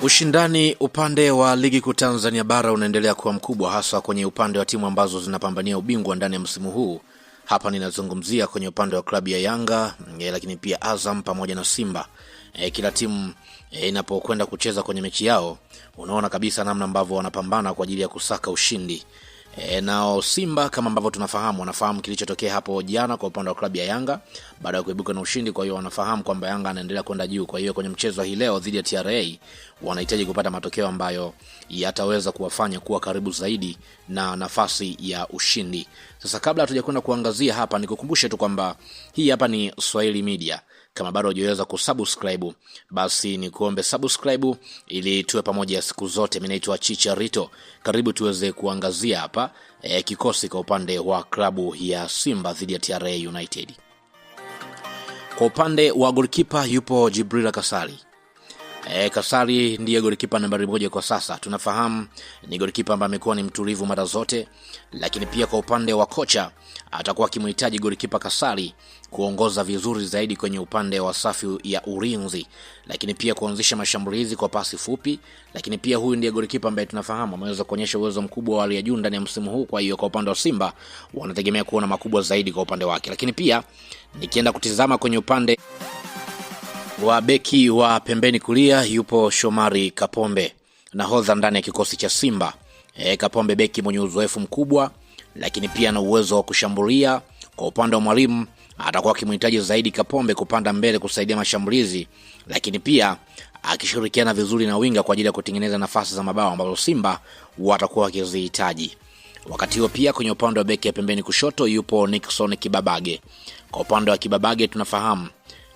Ushindani upande wa ligi kuu Tanzania bara unaendelea kuwa mkubwa, hasa kwenye upande wa timu ambazo zinapambania ubingwa ndani ya msimu huu. Hapa ninazungumzia kwenye upande wa klabu ya Yanga, lakini pia Azam pamoja na Simba. Kila timu inapokwenda kucheza kwenye mechi yao, unaona kabisa namna ambavyo wanapambana kwa ajili ya kusaka ushindi. Nao Simba kama ambavyo tunafahamu, wanafahamu kilichotokea hapo jana kwa upande wa klabu ya Yanga baada ya kuibuka na ushindi. Kwa hiyo wanafahamu kwamba Yanga anaendelea kwenda juu. Kwa hiyo kwenye mchezo hii leo dhidi ya TRA wanahitaji kupata matokeo ambayo yataweza kuwafanya kuwa karibu zaidi na nafasi ya ushindi. Sasa kabla hatujakwenda kuangazia hapa, nikukumbushe tu kwamba hii hapa ni Swahili Media. Kama bado hujaweza kusubscribe, basi ni kuombe subscribe ili tuwe pamoja siku zote. Mimi naitwa Chicharito. Karibu tuweze kuangazia hapa kikosi kwa upande wa klabu ya Simba dhidi ya TRA United. Kwa upande wa goalkeeper yupo Jibril Kasali. Kasali ndiye goalkeeper nambari 1 kwa sasa. Tunafahamu ni goalkeeper ambaye amekuwa ni mtulivu mara zote, lakini pia kwa upande wa kocha atakuwa akimhitaji goalkeeper Kasali kuongoza vizuri zaidi kwenye upande wa safu ya ulinzi, lakini pia kuanzisha mashambulizi kwa pasi fupi. Lakini pia huyu ndiye goalkeeper ambaye tunafahamu ameweza kuonyesha uwezo mkubwa wa hali ya juu ndani ya msimu huu. Kwa hiyo kwa upande wa Simba wanategemea kuona makubwa zaidi kwa upande wake. Lakini pia nikienda kutizama kwenye upande wa beki wa pembeni kulia yupo Shomari Kapombe, nahodha ndani ya kikosi cha Simba. Kapombe beki mwenye uzoefu mkubwa, lakini pia na uwezo wa kushambulia. Kwa upande wa mwalimu atakuwa akimhitaji zaidi Kapombe kupanda mbele kusaidia mashambulizi, lakini pia akishirikiana vizuri na winga kwa ajili ya kutengeneza nafasi za mabao ambazo Simba watakuwa wakizihitaji. Wakati huo pia kwenye upande wa beki ya pembeni kushoto yupo Nixon Kibabage. Kwa upande wa Kibabage tunafahamu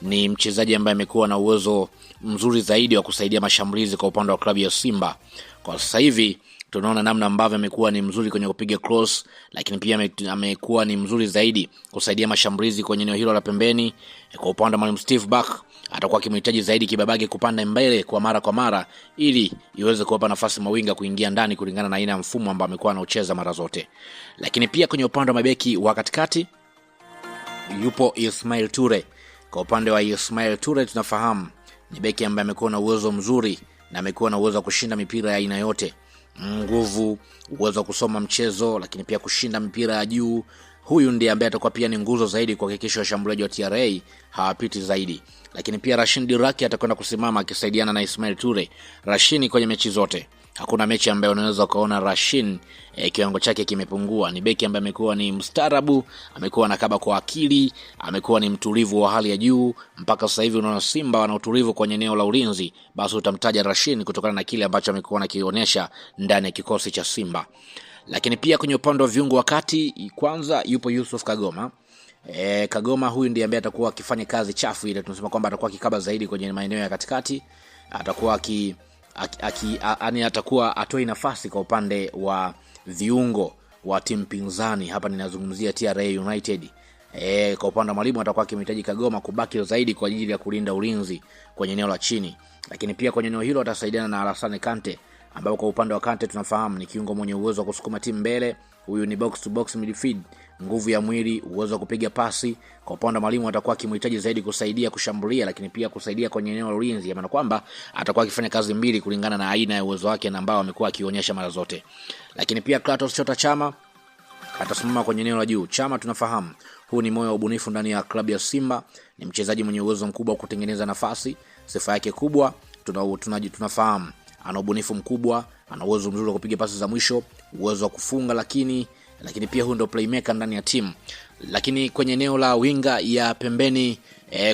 ni mchezaji ambaye amekuwa na uwezo mzuri zaidi wa kusaidia mashambulizi kwa upande wa klabu ya Simba. Kwa sasa hivi tunaona namna ambavyo amekuwa ni mzuri kwenye kupiga cross, lakini pia amekuwa ni mzuri zaidi kusaidia mashambulizi kwenye eneo hilo la pembeni. Kwa upande wa Mwalimu Steve Barker atakuwa akimhitaji zaidi Kibabage kupanda mbele kwa mara ili iweze kuwapa nafasi mawinga kuingia ndani kulingana na aina ya mfumo ambao amekuwa anaucheza mara zote. Lakini pia kwenye upande wa mabeki wa katikati yupo Ismail Ture. Kwa upande wa Ismail Ture tunafahamu ni beki ambaye amekuwa na uwezo mzuri na amekuwa na uwezo wa kushinda mipira ya aina yote. Nguvu, uwezo wa kusoma mchezo, lakini pia kushinda mipira ya juu. Huyu ndiye ambaye atakuwa pia ni nguzo zaidi kuhakikisha washambuliaji wa TRA hawapiti zaidi. Lakini pia Rashid Diraki atakwenda kusimama akisaidiana na Ismail Ture. Rashid kwenye mechi zote, hakuna mechi ambayo unaweza kuona Rashid kiwango chake kimepungua. Ni beki ambaye amekuwa ni mstaarabu, amekuwa anakaba kwa akili, amekuwa ni mtulivu wa hali ya juu. Mpaka sasa hivi unaona Simba wana utulivu kwenye eneo la ulinzi, basi utamtaja Rashid kutokana na kile ambacho amekuwa anakionyesha ndani ya kikosi cha Simba. Lakini pia kwenye upande wa viungo wakati kwanza yupo Yusuf Kagoma. Kagoma huyu ndiye ambaye atakuwa akifanya kazi chafu ile, tunasema kwamba atakuwa akikaba zaidi kwenye maeneo ya katikati, atakuwa atakuwa atoi nafasi kwa upande wa viungo wa timu pinzani. Hapa ninazungumzia TRA United. Kwa upande wa mwalimu atakuwa akimhitaji Kagoma kubaki zaidi kwa ajili ya kulinda ulinzi kwenye eneo la chini. Lakini pia kwenye eneo hilo atasaidiana na Alassane Kante, ambao kwa upande wa Kante tunafahamu ni kiungo mwenye uwezo wa kusukuma timu mbele. Huyu ni box to box midfield, nguvu ya mwili, uwezo wa kupiga pasi. Kwa upande wa mwalimu atakuwa akimhitaji zaidi kusaidia kushambulia, lakini pia kusaidia kwenye eneo la ulinzi, maana kwamba atakuwa akifanya kazi mbili kulingana na aina ya uwezo wake na ambao amekuwa akionyesha mara zote. Lakini pia Kratos Chota Chama atasimama kwenye eneo la juu. Chama tunafahamu huu ni moyo wa ubunifu ndani ya klabu ya Simba, ni mchezaji mwenye uwezo mkubwa wa kutengeneza nafasi. Sifa yake kubwa tunafahamu ana ubunifu mkubwa, ana uwezo mzuri wa kupiga pasi za mwisho, uwezo wa kufunga, lakini pia huyu ndio playmaker ndani ya timu. Lakini kwenye eneo la winga ya pembeni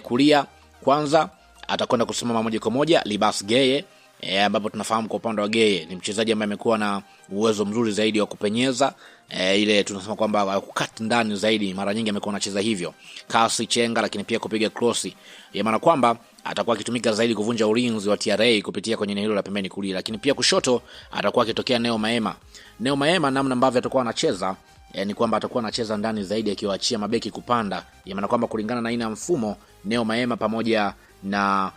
kulia kwanza atakwenda kusimama moja kwa moja Libas Geye, ambapo tunafahamu kwa upande wa Geye ni mchezaji ambaye amekuwa na uwezo mzuri zaidi wa kupenyeza, ile tunasema kwamba kukata ndani zaidi, mara nyingi amekuwa anacheza hivyo, kasi chenga, lakini pia kupiga cross. Maana kwamba atakuwa akitumika zaidi kuvunja ulinzi wa TRA kupitia kwenye eneo la pembeni kulia. Lakini pia kushoto atakuwa akitokea Neo Maema namna ambavyo atakuwa anacheza ni kwamba atakuwa anacheza ndani zaidi akiwaachia mabeki kupanda. Maana kwamba kulingana na aina ya mfumo Neo Maema pamoja na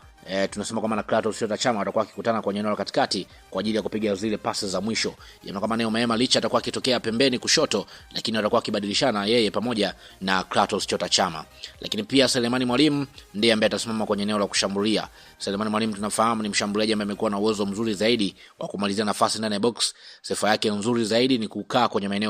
tunasema kama na Clatous Chota Chama atakuwa akikutana kwenye eneo la katikati kwa ajili ya kupiga zile pasi za mwisho. Yana kama Neo Maema licha atakuwa akitokea pembeni kushoto, lakini atakuwa akibadilishana yeye pamoja na Clatous Chota Chama. Lakini pia Selemani Mwalimu ndiye ambaye atasimama kwenye eneo la kushambulia. Selemani Mwalimu tunafahamu ni mshambuliaji ambaye amekuwa na uwezo mzuri zaidi wa kumalizia nafasi ndani ya box. Sifa yake nzuri zaidi ni kukaa kwenye maeneo